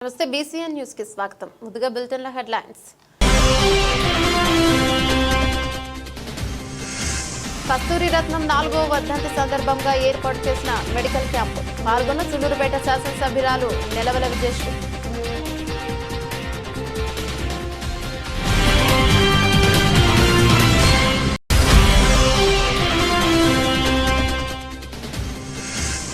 నమస్తే BCN news కి స్వాగతం. ముందుగా బులెటిన్ల హెడ్లైన్స్. కస్తూరి రత్నం 4వ వర్ధంతి సందర్భంగా ఏర్పాటు చేసిన మెడికల్ క్యాంపు పాల్గొన్న సులూరుపేట శాసనసభ్యురాలు నెలవల విజయశ్రీ.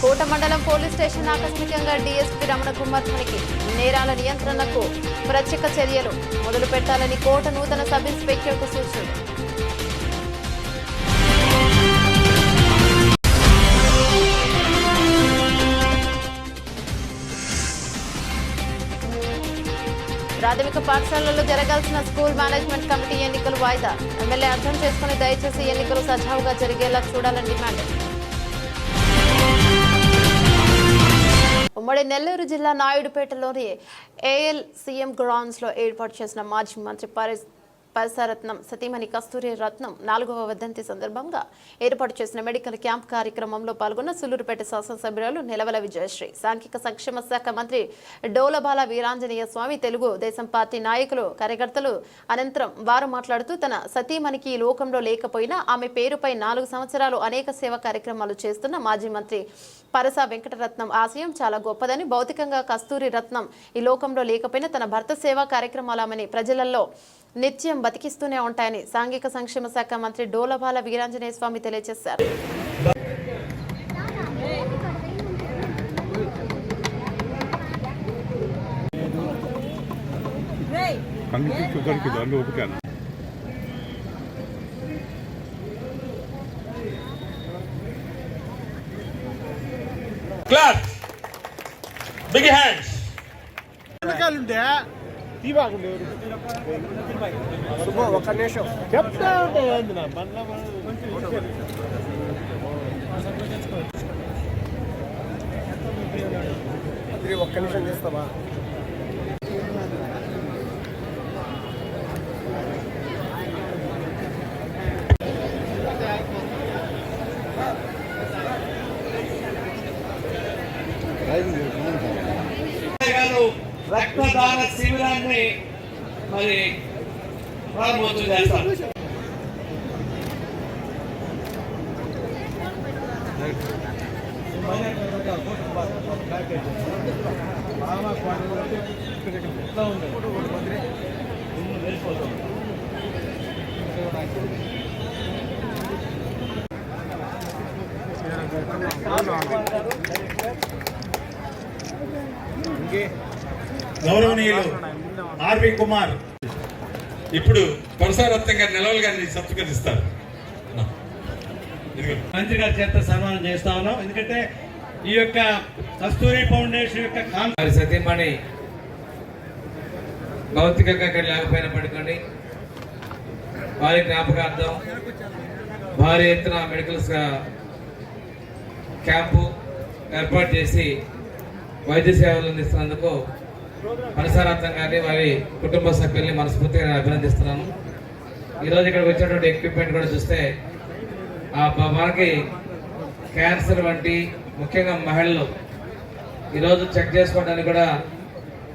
కోట మండలం పోలీస్ స్టేషన్ ఆకస్మికంగా డీఎస్పీ రమణ కుమార్ తనిఖీ. నేరాల నియంత్రణకు ప్రత్యేక చర్యలు మొదలు పెట్టాలని కోట నూతన సబ్ ఇన్స్పెక్టర్కు సూచనలు. ప్రాథమిక పాఠశాలల్లో జరగాల్సిన స్కూల్ మేనేజ్మెంట్ కమిటీ ఎన్నికలు వాయిదా. ఎమ్మెల్యే అర్థం చేసుకుని దయచేసి ఎన్నికలు సజావుగా జరిగేలా చూడాలని డిమాండ్. ఉమ్మడి నెల్లూరు జిల్లా నాయుడుపేటలోని ALCM గ్రౌండ్స్ లో ఏర్పాటు చేసిన మాజీ మంత్రి పరిసరత్నం సతీమణి కస్తూరి రత్నం 4వ వర్ధంతి సందర్భంగా ఏర్పాటు చేసిన మెడికల్ క్యాంప్ కార్యక్రమంలో పాల్గొన్న సులూరుపేట శాసనసభ్యురాలు నెలవల విజయశ్రీ, సాంఘిక సంక్షేమ శాఖ మంత్రి డోలబాల వీరాంజనేయ స్వామి, తెలుగు దేశం పార్టీ నాయకులు, కార్యకర్తలు అనంతరం వారు మాట్లాడుతూ తన సతీమణికి ఈ లోకంలో లేకపోయినా ఆమె పేరుపై 4 సంవత్సరాలు అనేక సేవా కార్యక్రమాలు చేస్తున్న మాజీ మంత్రి పరస వెంకటరత్నం ఆశయం చాలా గొప్పదని, భౌతికంగా కస్తూరి రత్నం ఈ లోకంలో లేకపోయినా తన భర్త సేవా కార్యక్రమాలమని ప్రజలలో నిత్యం బతికిస్తూనే ఉంటాయని సాంఘిక సంక్షేమ శాఖ మంత్రి డోలబాల వీరాంజనేయ స్వామి తెలియజేశారు. Big hands. ఒక్క నిమిషం చెప్తా ఒక్క నిమిషం చేస్తావా? రక్తదాన శిబిరాన్ని మరి ప్రారంభోత్సవం చేస్తారు. గౌరవనీయులు ఆర్వి కుమార్ ఇప్పుడు పరసారత్నం గారి నెలవలు గారిని సత్కరిస్తారు. మంత్రి గారి చేత సన్మానం చేస్తా ఉన్నాం. ఎందుకంటే ఈ యొక్క కస్తూరి ఫౌండేషన్ యొక్క సతీమణి భౌతికంగా ఇక్కడ లేకపోయినప్పటికీ వారి జ్ఞాపకార్థం భారీ ఎత్తున మెడికల్ క్యాంపు ఏర్పాటు చేసి వైద్య సేవలు అందిస్తున్నందుకు పరిసరార్థం గారిని వారి కుటుంబ సభ్యుల్ని మనస్ఫూర్తిగా నేను అభినందిస్తున్నాను. ఈరోజు ఇక్కడికి వచ్చినటువంటి ఎక్విప్మెంట్ కూడా చూస్తే మనకి క్యాన్సర్ వంటి ముఖ్యంగా మహిళలు ఈరోజు చెక్ చేసుకోవడానికి కూడా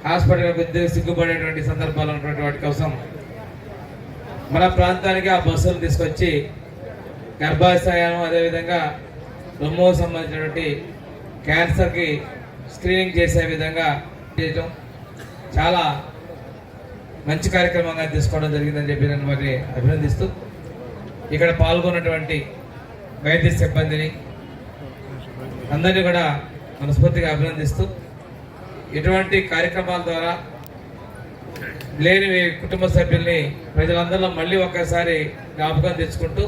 హాస్పిటల్కి సిగ్గుపడేటువంటి సందర్భాలు ఉన్నటువంటి వాటి కోసం మన ప్రాంతానికి ఆ బస్సులు తీసుకొచ్చి గర్భాశయం అదేవిధంగా రొమ్ముకు సంబంధించినటువంటి క్యాన్సర్కి స్క్రీనింగ్ చేసే విధంగా చేయటం చాలా మంచి కార్యక్రమంగా తీసుకోవడం జరిగిందని చెప్పి నేను వారిని అభినందిస్తూ ఇక్కడ పాల్గొన్నటువంటి వైద్య సిబ్బందిని అందరినీ కూడా మనస్ఫూర్తిగా అభినందిస్తూ ఇటువంటి కార్యక్రమాల ద్వారా లేని కుటుంబ సభ్యుల్ని ప్రజలందరిలో మళ్ళీ ఒక్కసారి జ్ఞాపకం తెచ్చుకుంటూ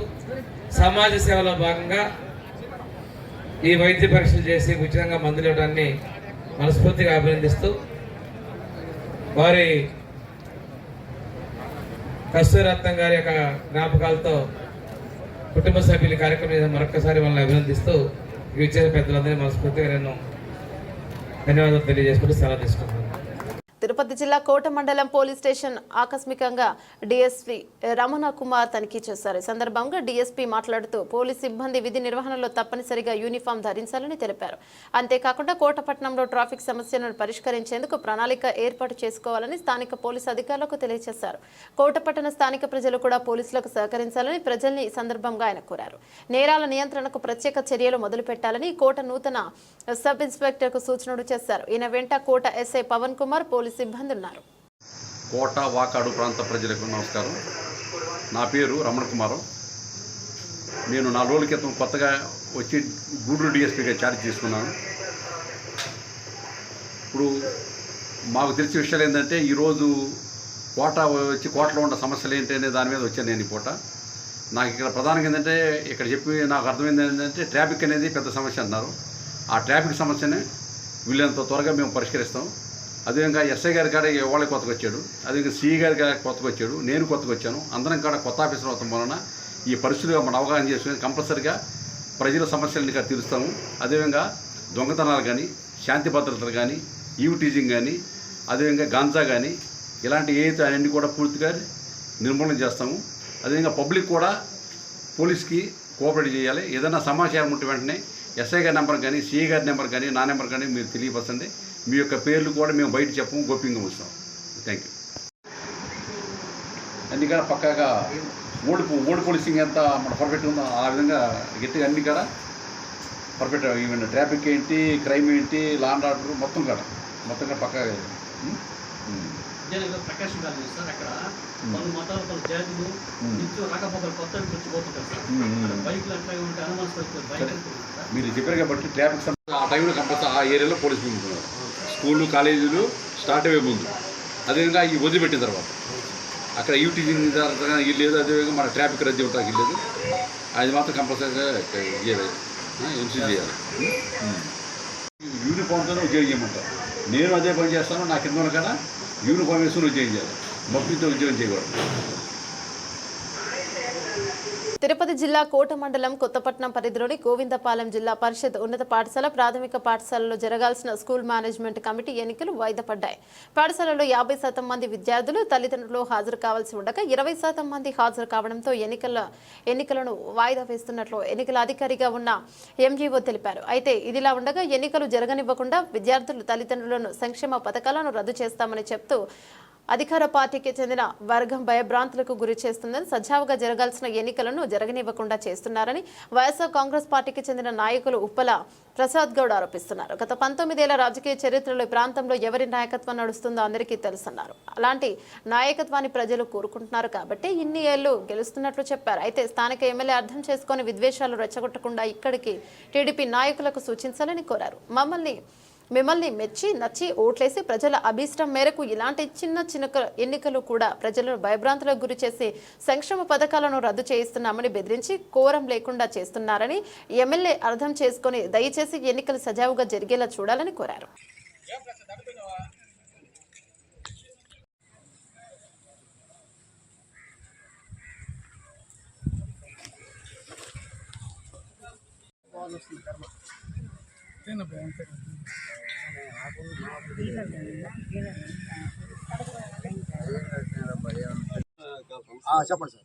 సమాజ సేవలో భాగంగా ఈ వైద్య పరీక్షలు చేసి ఉచితంగా మందులు ఇవ్వడాన్ని మనస్ఫూర్తిగా అభినందిస్తూ వారి కస్తూరి రత్నం గారి యొక్క జ్ఞాపకాలతో కుటుంబ సభ్యుల కార్యక్రమం మరొకసారి వాళ్ళని అభినందిస్తూ ఇచ్చిన పెద్దలందరినీ మనస్ఫూర్తిగా నేను ధన్యవాదాలు తెలియజేసుకుంటూ సెలవు తీసుకుంటున్నాను. తిరుపతి జిల్లా కోట మండలం పోలీస్ స్టేషన్ ఆకస్మికంగా డీఎస్పీ రమణ కుమార్ తనిఖీ చేశారు. ఈ సందర్భంగా డీఎస్పీ మాట్లాడుతూ పోలీస్ సిబ్బంది విధి నిర్వహణలో తప్పనిసరిగా యూనిఫామ్ ధరించాలని తెలిపారు. అంతేకాకుండా కోటపట్నంలో ట్రాఫిక్ సమస్యలను పరిష్కరించేందుకు ప్రణాళిక ఏర్పాటు చేసుకోవాలని స్థానిక పోలీసు అధికారులకు తెలియజేశారు. కోటపట్టణ స్థానిక ప్రజలు కూడా పోలీసులకు సహకరించాలని ప్రజల్ని ఈ సందర్భంగా ఆయన కోరారు. నేరాల నియంత్రణకు ప్రత్యేక చర్యలు మొదలుపెట్టాలని కోట నూతన సబ్ ఇన్స్పెక్టర్కు సూచనలు చేశారు. ఈయన వెంట కోట ఎస్ఐ పవన్ కుమార్ పోలీస్ సిబ్బంది ఉన్నారు. కోట వాకాడు ప్రాంత ప్రజలకు నమస్కారం. నా పేరు రమణ కుమారు. నేను 4 రోజుల క్రితం కొత్తగా వచ్చి గూడూరు డిఎస్పీగా ఛార్జ్ తీసుకున్నాను. ఇప్పుడు మాకు తెలిసిన విషయాలు ఏంటంటే ఈరోజు కోటలో ఉన్న సమస్యలు ఏంటి అనే దాని మీద వచ్చాను నేను ఈ పూట. నాకు ఇక్కడ ప్రధానంగా ఏంటంటే ఇక్కడ చెప్పి నాకు అర్థమైంది ఏంటంటే ట్రాఫిక్ అనేది పెద్ద సమస్య అన్నారు. ఆ ట్రాఫిక్ సమస్యని వీళ్ళంత త్వరగా మేము పరిష్కరిస్తాం. అదేవిధంగా ఎస్ఐ గారి కాడ వాళ్ళ కొత్తగా వచ్చాడు, అదేవిధంగా సిఈ గారి కాడ కొత్తగా వచ్చాడు, నేను కొత్తగా వచ్చాను. అందరం కాడ కొత్త ఆఫీసర్ అవుతాం వలన ఈ పరిస్థితిగా మనం అవగాహన చేసుకుని కంపల్సరిగా ప్రజల సమస్యలను ఇక్కడ తీరుస్తాము. అదేవిధంగా దొంగతనాలు కానీ, శాంతి భద్రతలు కానీ, ఈవ్ కానీ, అదేవిధంగా గాంజా కానీ ఇలాంటి ఏదైతే అన్నీ కూడా పూర్తిగా నిర్మూలన చేస్తాము. అదేవిధంగా పబ్లిక్ కూడా పోలీస్కి కోఆపరేట్ చేయాలి. ఏదైనా సమాచారం ఉంటే వెంటనే ఎస్ఐ గారి నెంబర్ కానీ, సిఐ గారి నెంబర్ కానీ, నా నెంబర్ కానీ మీరు తెలియపరచండి. మీ యొక్క పేర్లు కూడా మేము బయట చెప్పము, గోప్యంగా ఉంచుతాం. Thank you. అన్ని కూడా పక్కాగా ఓల్డ్ పోలీసింగ్ ఎంత మన పర్ఫెక్ట్ ఉందో ఆ విధంగా గట్టిగా అన్ని కూడా పర్ఫెక్ట్. ఈవెన్ ట్రాఫిక్ ఏంటి, క్రైమ్ ఏంటి, లా అండ్ ఆర్డర్ మొత్తం కూడా పక్కాగా. ప్రకాశం కాదు సార్, అక్కడ కొన్ని మతాలు కొన్ని జాతులు నిత్యం రాకపోకలు కొత్త వచ్చిపోతుంటారు సార్. బైక్లు అట్లాగే ఉంటే అనుమానం మీరు చెప్పారు కాబట్టి ట్రాఫిక్ ఆ టైంలో కంపల్సరీ ఆ ఏరియాలో పోలీసు ఉంటున్నారు. స్కూళ్ళు, కాలేజీలు స్టార్ట్ అయ్యే ముందు, అదేవిధంగా ఈ వదిలిపెట్టిన తర్వాత అక్కడ యూటీజింగ్ లేదు, అదేవిధంగా మన ట్రాఫిక్ రద్దీ ఉంటానికి లేదు. అది మాత్రం కంపల్సరీగా ఎంసీ చేయాలి. యూనిఫామ్తోనే ఉద్యోగం చేయమంటారు. నేను అదే పని చేస్తాను. నా కింద ఉన్న కాడ యూనిఫామ్ వేసుకుని ఉద్యోగం చేయాలి, భక్తితో ఉద్యోగం చేయకూడదు. తిరుపతి జిల్లా కోట మండలం కొత్తపట్నం పరిధిలోని గోవిందపాలెం జిల్లా పరిషత్ ఉన్నత పాఠశాల ప్రాథమిక పాఠశాలలో జరగాల్సిన స్కూల్ మేనేజ్మెంట్ కమిటీ ఎన్నికలు వాయిదా పడ్డాయి. పాఠశాలలో 50% మంది విద్యార్థులు తల్లిదండ్రులు హాజరు కావాల్సి ఉండగా 20% మంది హాజరు కావడంతో ఎన్నికలను వాయిదా వేస్తున్నట్లు ఎన్నికల అధికారిగా ఉన్న ఎంజీఓ తెలిపారు. అయితే ఇదిలా ఉండగా ఎన్నికలు జరగనివ్వకుండా విద్యార్థులు తల్లిదండ్రులను సంక్షేమ పథకాలను రద్దు చేస్తామని చెప్తూ అధికార పార్టీకి చెందిన వర్గం భయభ్రాంతులకు గురి చేస్తుందని, సజావుగా జరగాల్సిన ఎన్నికలను జరగనివ్వకుండా చేస్తున్నారని వైఎస్ఆర్ కాంగ్రెస్ పార్టీకి చెందిన నాయకులు ఉప్పల ప్రసాద్ గౌడ్ ఆరోపిస్తున్నారు. గత 19 ఏళ్ల రాజకీయ చరిత్రలో ఈ ప్రాంతంలో ఎవరి నాయకత్వం నడుస్తుందో అందరికీ తెలుసన్నారు. అలాంటి నాయకత్వాన్ని ప్రజలు కోరుకుంటున్నారు కాబట్టి ఇన్ని ఏళ్లు గెలుస్తున్నట్లు చెప్పారు. అయితే స్థానిక ఎమ్మెల్యే అర్థం చేసుకుని విద్వేషాలు రెచ్చగొట్టకుండా ఇక్కడికి టీడీపీ నాయకులకు సూచించాలని కోరారు. మిమ్మల్ని మెచ్చి నచ్చి ఓట్లేసి ప్రజల అభీష్టం మేరకు ఇలాంటి చిన్న ఎన్నికలు కూడా ప్రజలను భయభ్రాంతులకు గురి చేసి సంక్షేమ పథకాలను రద్దు చేయిస్తున్నామని బెదిరించి కోరం లేకుండా చేస్తున్నారని ఎమ్మెల్యే అర్థం చేసుకుని దయచేసి ఎన్నికలు సజావుగా జరిగేలా చూడాలని కోరారు. చెప్పండి సార్.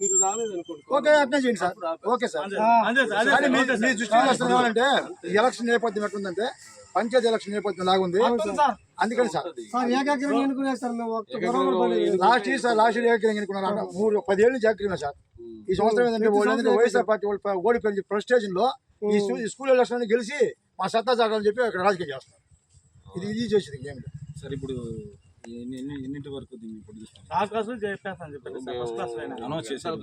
మీరు రాలేదనుకోండి, ఓకే అట్నే చేయండి సార్. Okay sir. మీ దృష్టిలో వస్తుంది ఏమంటే ఎలక్షన్ నేపథ్యం ఎట్లుందంటే పంచాయతీ ఎలక్షన్ నేపథ్యం లాగుంది. అందుకని సార్ లాస్ట్ ఏకగ్రీవం ఎన్నుకున్నారు. 10 ఏళ్ళ నుంచి ఏకగ్రీవం సార్. ఈ సంవత్సరం ఏంటంటే వైఎస్ఆర్ పార్టీ ఓడిపోయిన ప్రెస్టేషన్ లో ఈ స్కూల్ ఎలక్షన్ గెలిచి మా సత్తా చాటాలని చెప్పి అక్కడ రాజకీయం చేస్తారు. ఇది చేసేది ఏం లేదు సార్. ఇప్పుడు ఎన్నింటి వరకు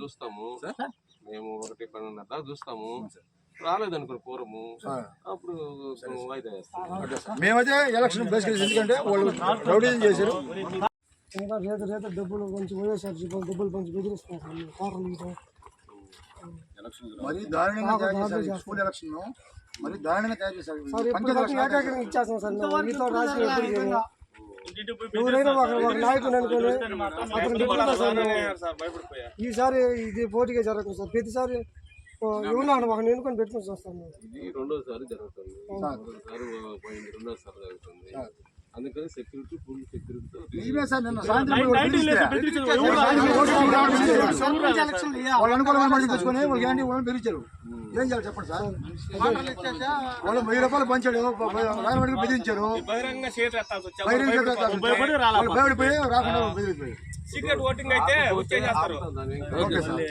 చూస్తాము మేము 1:12 చూస్తాము. రాలేదనుకో పూర్వము అప్పుడు వాయిదా వేస్తాం. మేమైతే ఎలక్షన్ బేసిక్ ఎందుకంటే వాళ్ళు రౌడీజం చేశారు. డబ్బులు కొంచెం డబ్బులు కొంచెం బెదిరిస్తున్నారు. మరి దారుణంగా తయారు చేశారు స్కూల్ ఎలక్షన్. మరి దారుణంగా తయారు చేశారు. ఇచ్చేస్తాం సార్. ఎవరైనా ఒక నాయకుడు అనుకోని ఈసారి ఇది పోటీగా జరగదు సార్. ప్రతిసారి ఎవరు ఒక ఎన్నుకొని పెట్టుకుని వస్తాము. ఇది రెండోసారి జరుగుతుంది. రెండోసారి జరుగుతుంది. అందుకని సెక్యూరిటీ ఫుల్ సెక్యూరిటీతో ఇవే సార్ నిన్న సాయంత్రం పోయి వాళ్ళు అనుకూలమైన మనిషి తెచ్చుకొని వాళ్ళకి ఏంటి వాళ్ళని బెదిరించారు. ఏం చేయాలి చెప్పండి సార్? వాళ్ళు 1000 రూపాయలు పంచాడు, రాయవాడికి బెదిరించారు. బహిరంగ షేర్ ఎత్తాల్సి వచ్చి వాళ్ళు భయపడిపోయి రాకుండా బెదిరిపోయి. సీక్రెట్ ఓటింగ్ అయితే వచ్చేస్తారు.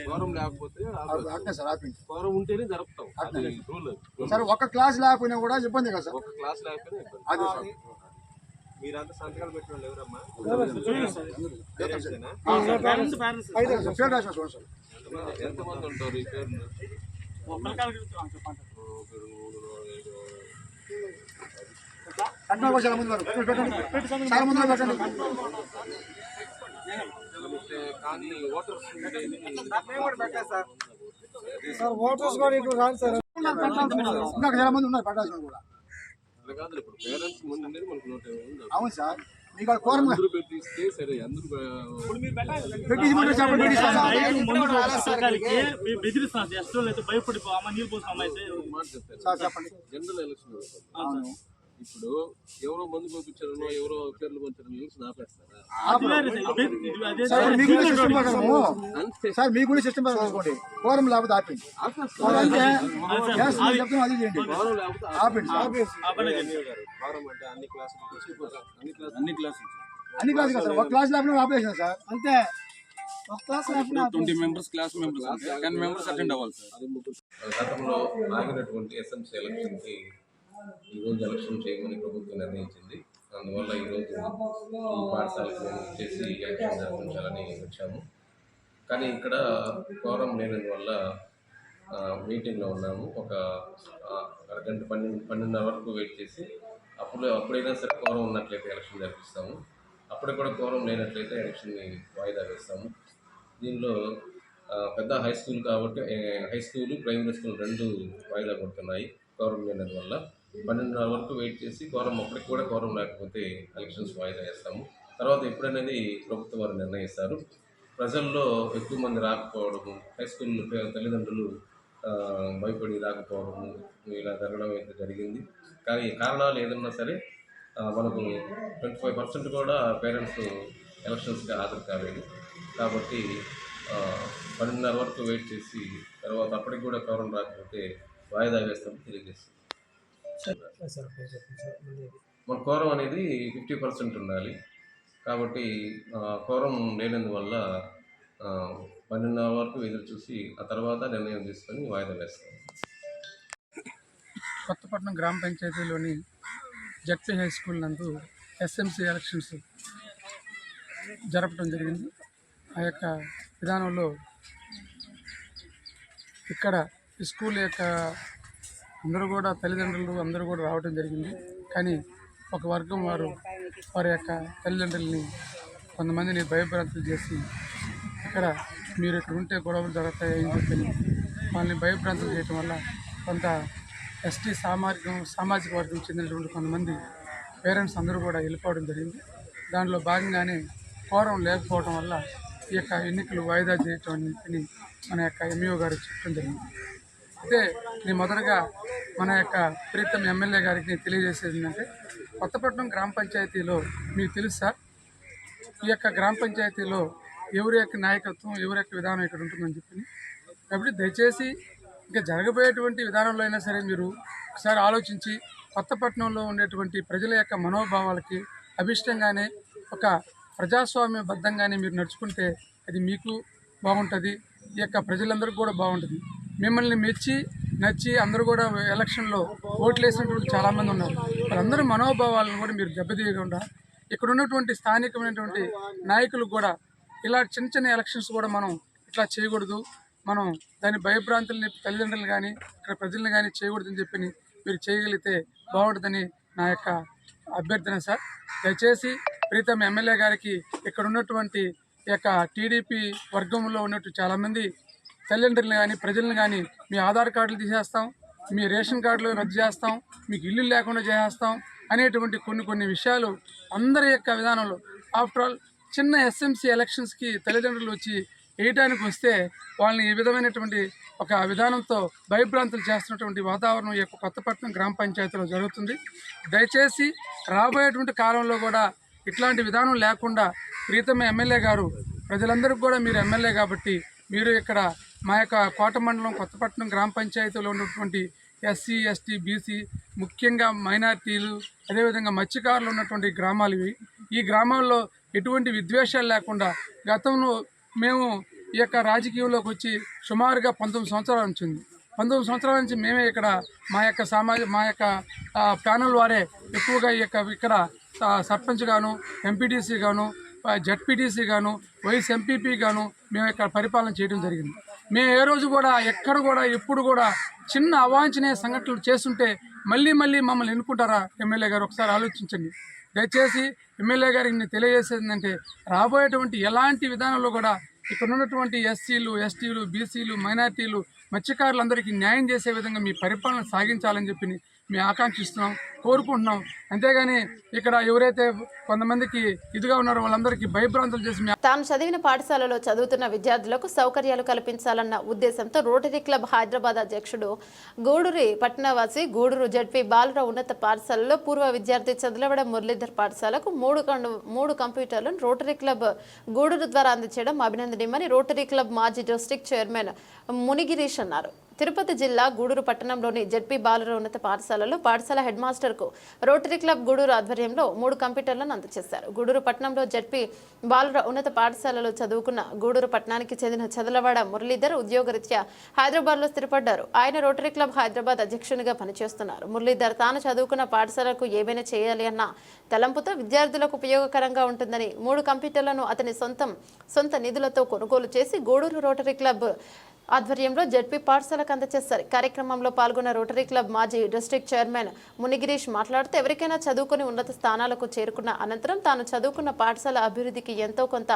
ఫోరం లేకపోతే సార్ ఆపింది. ఫోరం ఉంటేనే జరుపుతాం. అది రూల్. సార్ ఒక క్లాస్ లేకపోయినా కూడా ఇబ్బంది కదా సార్. ఒక క్లాస్ లేకపోయినా ఇబ్బంది. అదే సార్. మీరంతా సంతకాలు పెట్టిన వాళ్ళు ఎవరమ్మా? ఎంతమంది ఉంటారు ఈ పేర్లు? చాలా మంది పెట్టండి. కానీ ఓటర్స్ సార్ ఓటర్స్ కూడా ఇక్కడ రాదు సార్. ఇంకా చాలా మంది ఉన్నారు పెట్టాల్సిన కూడా. అట్లా కాదు, ఇప్పుడు పేరెంట్స్ ముందు ఉండేది మనకు నోట్ ఉంది. అవును సార్. మీకు కోరం అందరూ పెట్టిస్తే సరే, అందరూ జనరల్ ఎలక్షన్. ఇప్పుడు ఎవరో మందు పంపించారనో ఎవరో పేర్లు పంచారనో ఎలక్షన్ ఆపేస్తారా? సార్ మీకు కూడా సిస్టమ్ చూసుకోండి. కోరం లేకపోతే ఆపింది. అది చేయండి. ఆపింది అన్ని క్లాసులు సార్. ఒక క్లాస్ లేకపోతే ఆపేసాను సార్. అంతే. ఒక class 20 members class members 10 members attend అవ్వాలి సార్. గతంలో ఆగినటువంటి ఎస్ఎంసీ ఎలక్షన్ కి ఈరోజు ఎలక్షన్ చేయమని ప్రభుత్వం నిర్ణయించింది. అందువల్ల ఈరోజు ఈ పాఠశాలకు మేము చేసి ఎలక్షన్ జరిపించాలని వచ్చాము. కానీ ఇక్కడ కోరం లేనందువల్ల మీటింగ్లో ఉన్నాము. ఒక అరగంట 12:30 వరకు వెయిట్ చేసి అప్పుడైనా సరే కోరం ఉన్నట్లయితే ఎలక్షన్ జరిపిస్తాము. అప్పుడు కూడా కోరం లేనట్లయితే ఎలక్షన్ని వాయిదా వేస్తాము. దీనిలో పెద్ద హై స్కూల్ కాబట్టి హై స్కూలు ప్రైమరీ స్కూల్ 2 వాయిదా పడుతున్నాయి కోరం లేనందువల్ల. 12:30 వరకు వెయిట్ చేసి అప్పటికి కూడా కోరం లేకపోతే ఎలక్షన్స్ వాయిదా వేస్తాము. తర్వాత ఎప్పుడనేది ప్రభుత్వం వారు నిర్ణయిస్తారు. ప్రజల్లో ఎక్కువ మంది రాకపోవడము, హై స్కూల్ తల్లిదండ్రులు భయపడి రాకపోవడము ఇలా జరగడం అయితే జరిగింది. కానీ కారణాలు ఏదన్నా సరే మనకు 25% కూడా పేరెంట్స్ ఎలక్షన్స్కి హాజరు కాలేదు. కాబట్టి 12:30 వరకు వెయిట్ చేసి తర్వాత అప్పటికి కూడా కోరం రాకపోతే వాయిదా వేస్తామని తెలియజేస్తుంది. మన కోరం అనేది 50% ఉండాలి. కాబట్టి కోరం లేనందువల్ల 12:30 వరకు ఎదురు చూసి ఆ తర్వాత నిర్ణయం తీసుకొని వాయిదా వేస్తాం. కొత్తపట్నం గ్రామ పంచాయతీలోని జడ్పీ హై స్కూల్ నందు ఎస్ఎంసీ ఎలక్షన్స్ జరపడం జరిగింది. ఆ యొక్క విధానంలో ఇక్కడ ఈ స్కూల్ యొక్క అందరూ కూడా తల్లిదండ్రులు అందరూ కూడా రావడం జరిగింది. కానీ ఒక వర్గం వారి యొక్క తల్లిదండ్రులని కొంతమందిని భయభ్రాంతులు చేసి ఇక్కడ మీరు ఇక్కడ ఉంటే గొడవలు జరుగుతాయి అని చెప్పి వాళ్ళని భయభ్రాంతులు చేయడం వల్ల కొంత ఎస్టీ సామాజిక వర్గం చెందినటువంటి కొంతమంది పేరెంట్స్ అందరూ కూడా వెళ్ళిపోవడం జరిగింది. దాంట్లో భాగంగానే కోరం లేకపోవడం వల్ల ఈ యొక్క ఎన్నికలు వాయిదా చేయటం అని మన యొక్క ఎంఈఓ గారు చెప్పడం జరిగింది. అయితే నేను మొదటగా మన యొక్క ప్రీతం ఎమ్మెల్యే గారికి తెలియజేసేది ఏంటంటే, కొత్తపట్నం గ్రామ పంచాయతీలో మీకు తెలుసా, ఈ యొక్క గ్రామ పంచాయతీలో ఎవరి యొక్క నాయకత్వం ఎవరి యొక్క విధానం ఇక్కడ ఉంటుందని చెప్పి. కాబట్టి దయచేసి ఇంకా జరగబోయేటువంటి విధానంలో అయినా సరే మీరు ఒకసారి ఆలోచించి కొత్తపట్నంలో ఉండేటువంటి ప్రజల యొక్క మనోభావాలకి అభిష్టంగానే ఒక ప్రజాస్వామ్యబద్ధంగానే మీరు నడుచుకుంటే అది మీకు బాగుంటుంది, ఈ యొక్క ప్రజలందరికీ కూడా బాగుంటుంది. మిమ్మల్ని నచ్చి అందరూ కూడా ఎలక్షన్లో ఓట్లు వేసినటువంటి చాలామంది ఉన్నారు. వాళ్ళందరూ మనోభావాలను కూడా మీరు దెబ్బతీయకుండా ఇక్కడ ఉన్నటువంటి స్థానికమైనటువంటి నాయకులు కూడా ఇలా చిన్న చిన్న ఎలక్షన్స్ కూడా మనం ఇట్లా చేయకూడదు, మనం దాని భయభ్రాంతుల్ని తల్లిదండ్రులు కానీ ఇక్కడ ప్రజల్ని కానీ చేయకూడదని చెప్పి మీరు చేయగలిగితే బాగుంటుందని నా యొక్క అభ్యర్థన సార్. దయచేసి ప్రీతం ఎమ్మెల్యే గారికి ఇక్కడ ఉన్నటువంటి ఈ యొక్క టీడీపీ వర్గంలో ఉన్నట్టు చాలామంది తల్లిదండ్రులను కానీ ప్రజలను కానీ మీ ఆధార్ కార్డులు తీసేస్తాం, మీ రేషన్ కార్డులు రద్దు చేస్తాం, మీకు ఇల్లు లేకుండా చేసేస్తాం అనేటువంటి కొన్ని విషయాలు అందరి యొక్క విధానంలో. ఆఫ్టర్ ఆల్ చిన్న ఎస్ఎంసీ ఎలక్షన్స్కి తల్లిదండ్రులు వచ్చి వేయటానికి వస్తే వాళ్ళని ఈ విధమైనటువంటి ఒక విధానంతో భయభ్రాంతులు చేస్తున్నటువంటి వాతావరణం ఈ యొక్క కొత్తపట్నం గ్రామ పంచాయతీలో జరుగుతుంది. దయచేసి రాబోయేటువంటి కాలంలో కూడా ఇట్లాంటి విధానం లేకుండా ప్రీతమ ఎమ్మెల్యే గారు ప్రజలందరికీ కూడా మీరు ఎమ్మెల్యే కాబట్టి మీరు ఇక్కడ మా యొక్క కోట మండలం కొత్తపట్నం గ్రామ పంచాయతీలో ఉన్నటువంటి ఎస్సీ ఎస్టీ బీసీ ముఖ్యంగా మైనార్టీలు అదేవిధంగా మత్స్యకారులు ఉన్నటువంటి గ్రామాలు ఇవి. ఈ గ్రామాల్లో ఎటువంటి విద్వేషాలు లేకుండా గతంలో మేము ఈ యొక్క రాజకీయంలోకి వచ్చి సుమారుగా 19 సంవత్సరాల నుంచి 19 సంవత్సరాల నుంచి మేమే ఇక్కడ మా యొక్క ప్యానల్ వారే ఎక్కువగా ఇక్కడ సర్పంచ్ గాను ఎంపీటీసీ గాను జడ్పీటీసీ గాను వైస్ ఎంపీపీ గాను మేము ఇక్కడ పరిపాలన చేయడం జరిగింది. మేము ఏ రోజు కూడా ఎక్కడ కూడా ఎప్పుడు కూడా చిన్న అవాంఛనీయ సంఘటనలు చేస్తుంటే మళ్ళీ మమ్మల్ని ఎన్నుకుంటారా ఎమ్మెల్యే గారు? ఒకసారి ఆలోచించండి. దయచేసి ఎమ్మెల్యే గారికి నేను తెలియజేసేది ఏంటంటే రాబోయేటువంటి ఎలాంటి విధానంలో కూడా ఇక్కడ ఉన్నటువంటి ఎస్సీలు ఎస్టీలు బీసీలు మైనార్టీలు మత్స్యకారులందరికీ న్యాయం చేసే విధంగా మీ పరిపాలన సాగించాలని చెప్పి మేము ఆకాంక్షిస్తున్నాం, కోరుకుంటున్నాం. అంతేగాని ఇక్కడ ఎవరైతే కొంతమందికి ఇదిగా ఉన్నారో వాళ్ళందరికీ భయభ్రాంతులు చేసి తాను చదివిన పాఠశాలలో చదువుతున్న విద్యార్థులకు సౌకర్యాలు కల్పించాలన్న ఉద్దేశంతో రోటరీ క్లబ్ హైదరాబాద్ అధ్యక్షుడు గూడూరి పట్టణవాసి గూడూరు జడ్పీ బాలుర ఉన్నత పాఠశాలలో పూర్వ విద్యార్థి చదలవడ మురళీధర్ పాఠశాలకు 3 కంప్యూటర్లను రోటరీ క్లబ్ గూడూరు ద్వారా అందించడం అభినందనీయమని రోటరీ క్లబ్ మాజీ డిస్ట్రిక్ట్ చైర్మన్ మునిగిరీష్ అన్నారు. తిరుపతి జిల్లా గూడూరు పట్టణంలోని జడ్పీ బాలుర ఉన్నత పాఠశాలలో పాఠశాల హెడ్ మాస్టర్కు రోటరీ క్లబ్ గూడూరు ఆధ్వర్యంలో 3 కంప్యూటర్లను అందజేశారు. గూడూరు పట్టణంలో జడ్పీ బాలుర ఉన్నత పాఠశాలలో చదువుకున్న గూడూరు పట్టణానికి చెందిన చదలవాడ మురళీధర్ ఉద్యోగరీత్యా హైదరాబాద్లో స్థిరపడ్డారు. ఆయన రోటరీ క్లబ్ హైదరాబాద్ అధ్యక్షునిగా పనిచేస్తున్నారు. మురళీధర్ తాను చదువుకున్న పాఠశాలకు ఏమైనా చేయాలి అన్న తలంపుతో విద్యార్థులకు ఉపయోగకరంగా ఉంటుందని 3 కంప్యూటర్లను అతని సొంత నిధులతో కొనుగోలు చేసి గూడూరు రోటరీ క్లబ్ ఆధ్వర్యంలో జడ్పీ పాఠశాలకు అందజేశారు. కార్యక్రమంలో పాల్గొన్న రోటరీ క్లబ్ మాజీ డిస్ట్రిక్ట్ చైర్మన్ మునిగిరీష్ మాట్లాడుతూ ఎవరికైనా చదువుకుని ఉన్నత స్థానాలకు చేరుకున్న అనంతరం తాను చదువుకున్న పాఠశాల అభివృద్ధికి ఎంతో కొంత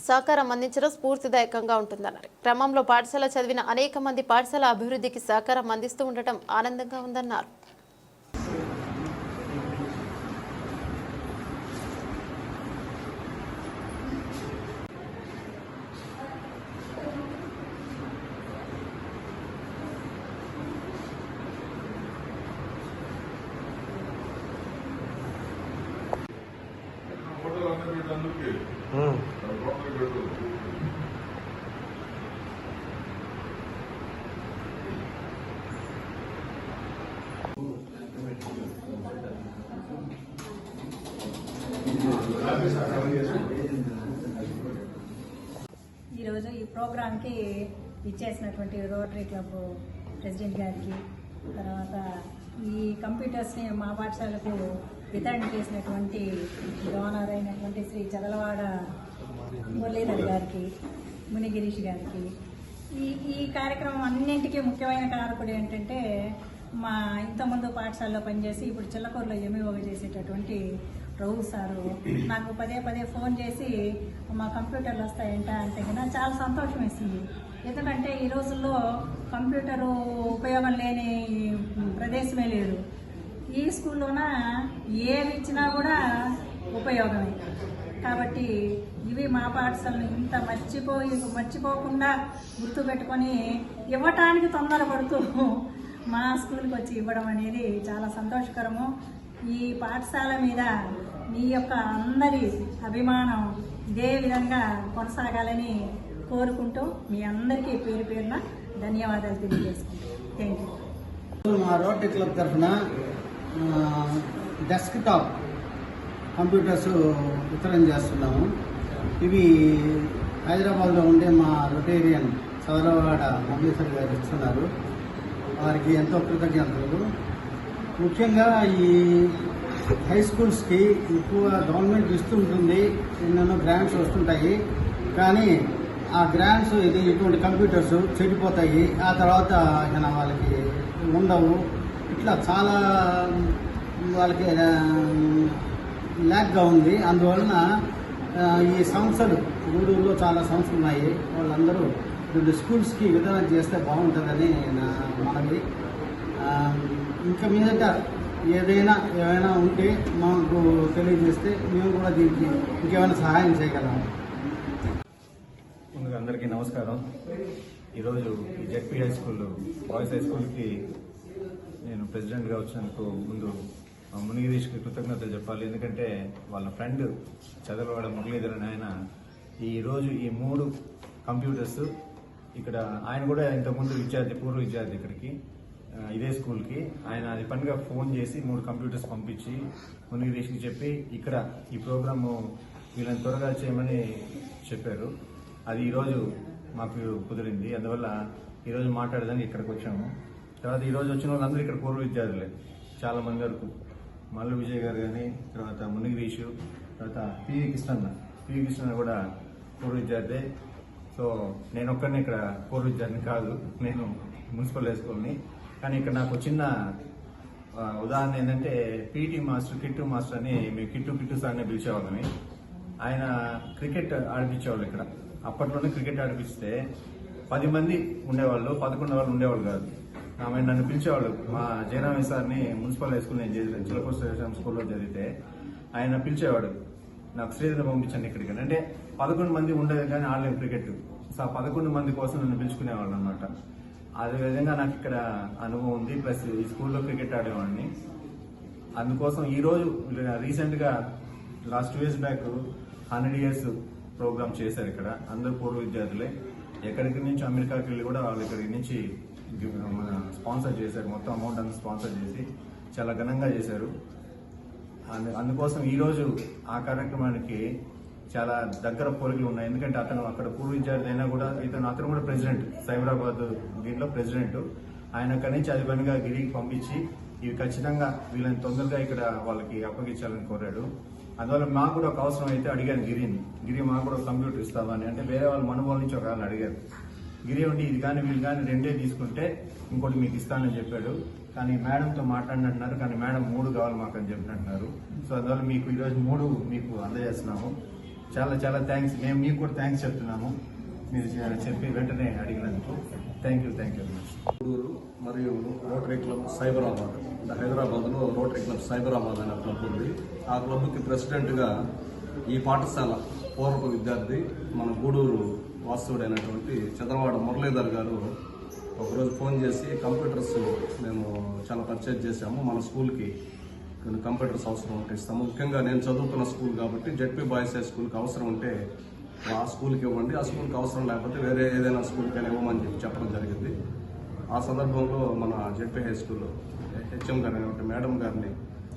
సహకారం అందించడం స్ఫూర్తిదాయకంగా ఉంటుందన్నారు. క్రమంలో పాఠశాల చదివిన అనేక మంది పాఠశాల అభివృద్ధికి సహకారం అందిస్తూ ఉండటం ఆనందంగా ఉందన్నారు. ఈరోజు ఈ ప్రోగ్రాంకి ఇచ్చేసినటువంటి రోటరీ క్లబ్ ప్రెసిడెంట్ గారికి, తర్వాత ఈ కంప్యూటర్స్ని మా పాఠశాలకు వితరణ చేసినటువంటి డోనర్ అయినటువంటి శ్రీ చదలవాడ మురళీధర్ గారికి, మునిగిరీష్ గారికి, ఈ కార్యక్రమం అన్నింటికీ ముఖ్యమైన కారకుడు ఏంటంటే మా ఇంతకుముందు పాఠశాలలో పనిచేసి ఇప్పుడు చిల్లకూరులో ఎంఈఓగా చేసేటటువంటి రఘు సారు నాకు పదే ఫోన్ చేసి మా కంప్యూటర్లు వస్తాయంట అంటే కన్నా చాలా సంతోషం వేసింది. ఎందుకంటే ఈ రోజుల్లో కంప్యూటరు ఉపయోగం లేని ప్రదేశమే లేదు. ఈ స్కూల్లోన ఏది ఇచ్చినా కూడా ఉపయోగమే. కాబట్టి ఇవి మా పాఠశాలను ఇంత మర్చిపోకుండా గుర్తుపెట్టుకొని ఇవ్వటానికి తొందరపడుతూ మా స్కూల్కి వచ్చి ఇవ్వడం అనేది చాలా సంతోషకరము. ఈ పాఠశాల మీద మీ యొక్క అందరి అభిమానం ఇదే విధంగా కొనసాగాలని కోరుకుంటూ మీ అందరికీ పేరున ధన్యవాదాలు తెలియజేసుకుంటాం. Thank you. మా రోటరీ క్లబ్ తరఫున డెస్క్టాప్ కంప్యూటర్స్ వితరణ చేస్తున్నాము. ఇవి హైదరాబాద్లో ఉండే మా రొటేరియన్ చదలవాడ మురళీధర్ గారు ఇస్తున్నారు. వారికి ఎంతో కృతజ్ఞతలు. ముఖ్యంగా ఈ హై స్కూల్స్కి ఎక్కువ గవర్నమెంట్ ఇస్తుంటుంది, ఎన్నెన్నో గ్రాంట్స్ వస్తుంటాయి. కానీ ఆ గ్రాంట్స్ ఇటువంటి కంప్యూటర్స్ చెడిపోతాయి, ఆ తర్వాత వాళ్ళకి ఉండవు. ఇట్లా చాలా వాళ్ళకి ల్యాక్గా ఉంది. అందువలన ఈ సంస్థలు గూడూరులో చాలా సంస్థలు ఉన్నాయి. వాళ్ళందరూ రెండు స్కూల్స్కి విధానం చేస్తే బాగుంటుందని నా మనవి. ఇంకా మీదట ఏమైనా ఉంటే మాకు తెలియజేస్తే మేము కూడా దీనికి ఇంకేమైనా సహాయం చేయగలము. ముందుగా అందరికీ నమస్కారం. ఈరోజు ఈ ZP high school boys high స్కూల్కి నేను ప్రెసిడెంట్గా వచ్చినందుకు ముందు మునిగిరీష్కి కృతజ్ఞతలు చెప్పాలి. ఎందుకంటే వాళ్ళ ఫ్రెండ్ చదవవాడ మురళీధర్ అని ఆయన ఈరోజు ఈ 3 కంప్యూటర్స్ ఇక్కడ ఆయన కూడా ఇంతకుముందు పూర్వ విద్యార్థి ఇక్కడికి ఇదే స్కూల్కి ఆయన అది పనిగా ఫోన్ చేసి 3 కంప్యూటర్స్ పంపించి మునిగిరీష్కి చెప్పి ఇక్కడ ఈ ప్రోగ్రాము వీళ్ళని త్వరగా చేయమని చెప్పారు. అది ఈరోజు మాకు కుదిరింది. అందువల్ల ఈరోజు మాట్లాడడానికి ఇక్కడికి వచ్చాము. తర్వాత ఈరోజు వచ్చిన వాళ్ళందరూ ఇక్కడ పూర్వ విద్యార్థులే చాలా మంది వరకు. మల్లు విజయ్ గారు కానీ, తర్వాత మునిగిరీషు, తర్వాత పివి కృష్ణ కూడా పూర్వ విద్యార్థి. సో నేను ఒక్కరిని ఇక్కడ పూర్వ విద్యార్థిని కాదు, నేను మున్సిపల్ హై స్కూల్ని. కానీ ఇక్కడ నాకు చిన్న ఉదాహరణ ఏంటంటే పీటీ మాస్టర్, కిట్టు మాస్టర్ అని మేము కిట్టు సార్ని పిలిచేవాళ్ళని. ఆయన క్రికెట్ ఆడిపించేవాళ్ళు ఇక్కడ. అప్పట్లోనే క్రికెట్ ఆడిపిస్తే 10 మంది ఉండేవాళ్ళు, 11 వాళ్ళు ఉండేవాళ్ళు కాదు. ఆమె నన్ను పిలిచేవాళ్ళు. మా జయరామయ్య సార్ని మున్సిపల్ హై స్కూల్ నేను చేసిన చిలకోట స్కూల్లో చదివితే ఆయన పిలిచేవాడు, నాకు శ్రీధర్ పంపించండి ఇక్కడికి. అంటే 11 మంది ఉండేది కానీ ఆడలేము క్రికెట్. సో 11 మంది కోసం నన్ను పిలుచుకునేవాళ్ళు అనమాట. అదేవిధంగా నాకు ఇక్కడ అనుభవం ఉంది. ప్లస్ ఈ స్కూల్లో క్రికెట్ ఆడేవాడిని. అందుకోసం ఈరోజు రీసెంట్గా last 2 years back 100 years programme చేశారు ఇక్కడ. అందరూ పూర్వ విద్యార్థులే. ఎక్కడికి నుంచి అమెరికాకి వెళ్ళి కూడా వాళ్ళు ఇక్కడికి నుంచి స్పాన్సర్ చేశారు. మొత్తం అమౌంట్ అంతా స్పాన్సర్ చేసి చాలా ఘనంగా చేశారు. అందుకోసం ఈరోజు ఆ కార్యక్రమానికి చాలా దగ్గర పోలికలు ఉన్నాయి. ఎందుకంటే అతను అక్కడ పూర్వ విద్యార్థి అయినా కూడా అతను కూడా ప్రెసిడెంట్, సైబరాబాద్ దీంట్లో ప్రెసిడెంట్. ఆయన అక్కడి నుంచి అది పనిగా గిరికి పంపించి ఇవి ఖచ్చితంగా వీళ్ళని తొందరగా ఇక్కడ వాళ్ళకి అప్పగించాలని కోరాడు. అందువల్ల మాకు కూడా ఒక అవసరం అయితే అడిగాను గిరి మాకు కూడా కంప్యూటర్ ఇస్తామని. అంటే వేరే వాళ్ళు మనబోల నుంచి ఒక వాళ్ళు అడిగారు. గిరి ఉండి ఇది కానీ వీళ్ళు కానీ 2 తీసుకుంటే ఇంకోటి మీకు ఇస్తానని చెప్పాడు. కానీ మేడంతో మాట్లాడినట్టున్నారు. కానీ మేడం 3 కావాలి మాకు అని చెప్పినట్టున్నారు. సో అందువల్ల మీకు ఈరోజు 3 మీకు అందజేస్తున్నాము. చాలా చాలా థ్యాంక్స్. మేము మీకు కూడా థ్యాంక్స్ చెప్తున్నాము మీరు చెప్పి వెంటనే అడిగినందుకు. Thank you very much. Gudur మరియు రోటరీ క్లబ్ సైబరాబాద్, హైదరాబాద్లో రోటరీ క్లబ్ సైబరాబాద్ అనే క్లబ్ ఉంది. ఆ క్లబ్కి ప్రెసిడెంట్గా ఈ పాఠశాల పూర్వపు విద్యార్థి మన గూడూరు వాస్తవుడైనటువంటి చదరవాడ మురళీధర్ గారు ఒకరోజు ఫోన్ చేసి కంప్యూటర్స్ మేము చాలా పర్చేజ్ చేశాము, మన స్కూల్కి కొన్ని కంప్యూటర్స్ అవసరం ఉంటే ఇస్తాము. ముఖ్యంగా నేను చదువుకున్న స్కూల్ కాబట్టి జెడ్పీ బాయ్స్ హై స్కూల్కి అవసరం ఉంటే ఆ స్కూల్కి ఇవ్వండి, ఆ స్కూల్కి అవసరం లేకపోతే వేరే ఏదైనా స్కూల్కైనా ఇవ్వమని చెప్పడం జరిగింది. ఆ సందర్భంలో మన జెడ్పీ హై స్కూల్ హెచ్ఎం గారు మేడం గారిని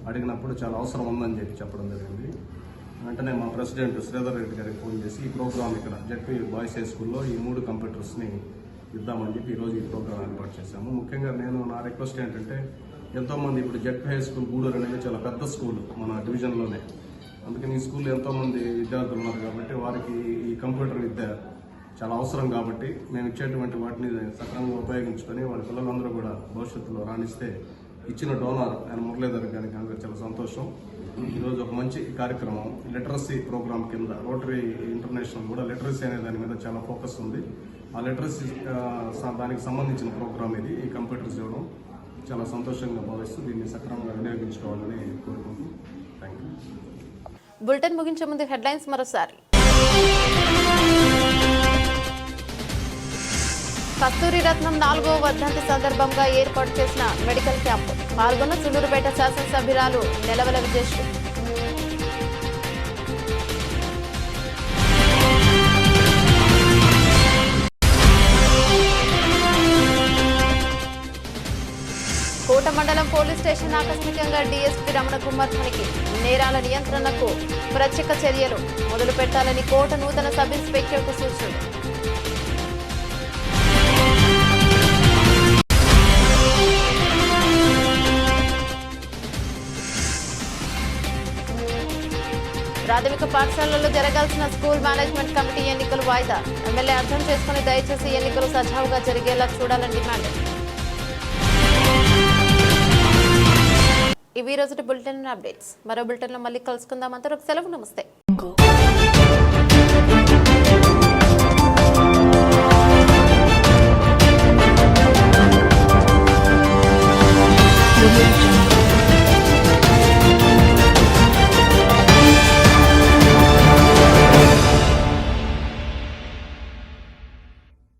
అడిగినప్పుడు చాలా అవసరం ఉందని చెప్పడం జరిగింది. వెంటనే మా ప్రెసిడెంట్ శ్రీధర్ రెడ్డి గారికి ఫోన్ చేసి ఈ ప్రోగ్రామ్ ఇక్కడ జెడ్పీ బాయ్స్ హై స్కూల్లో ఈ 3 కంప్యూటర్స్ని ఇద్దామని చెప్పి ఈరోజు ఈ ప్రోగ్రామ్ ఏర్పాటు చేశాము. ముఖ్యంగా నా రిక్వెస్ట్ ఏంటంటే ఎంతోమంది ఇప్పుడు జెడ్పీ హై స్కూల్ గూడూరు అనేది చాలా పెద్ద స్కూల్ మన డివిజన్లోనే. అందుకని ఈ స్కూల్లో ఎంతోమంది విద్యార్థులు ఉన్నారు కాబట్టి వారికి ఈ కంప్యూటర్ విద్య చాలా అవసరం. కాబట్టి మేము ఇచ్చేటువంటి వాటిని సక్రమంగా ఉపయోగించుకొని వాళ్ళ పిల్లలందరూ కూడా భవిష్యత్తులో రాణిస్తే ఇచ్చిన డోనర్ ఆయన మురళీధర్ గారికి చాలా సంతోషం. ఈరోజు ఒక మంచి కార్యక్రమం లిటరసీ ప్రోగ్రామ్ కింద రోటరీ ఇంటర్నేషనల్ కూడా లిటరసీ అనే దాని మీద చాలా ఫోకస్ ఉంది. ఆ లిటరసీ దానికి సంబంధించిన ప్రోగ్రామ్ ఇది. ఈ కంప్యూటర్స్ ఇవ్వడం చాలా సంతోషంగా భావిస్తూ దీన్ని సక్రమంగా వినియోగించుకోవాలని కోరుకుంటున్నాను. Thank you. బులెటిన్ ముగించే ముందు హెడ్లైన్స్ మరోసారి. కస్తూరి రత్నం 4వ వర్ధంతి సందర్భంగా ఏర్పాటు చేసిన మెడికల్ క్యాంపు పాల్గొన్న సులూరుపేట శాసనసభ్యురాలు నెలవల విజయశ్రీ. కోట మండలం పోలీస్ స్టేషన్ ఆకస్మికంగా డీఎస్పీ రమణ కుమార్ తనిఖీ. నేరాల నియంత్రణకు ప్రత్యేక చర్యలు మొదలు పెట్టాలని కోట నూతన సబ్ ఇన్స్పెక్టర్కు సూచనలు. ప్రాథమిక పాఠశాలల్లో జరగాల్సిన స్కూల్ మేనేజ్మెంట్ కమిటీ ఎన్నికలు వాయిదా. ఎమ్మెల్యే అర్థం చేసుకుని దయచేసి ఎన్నికలు సజావుగా జరిగేలా చూడాలని డిమాండ్. ఇవి రోజు బులెటిన్ అప్డేట్స్. మరో బులెటిన్లో మళ్ళీ కలుసుకుందాం. అంతవరకు సెలవు. నమస్తే.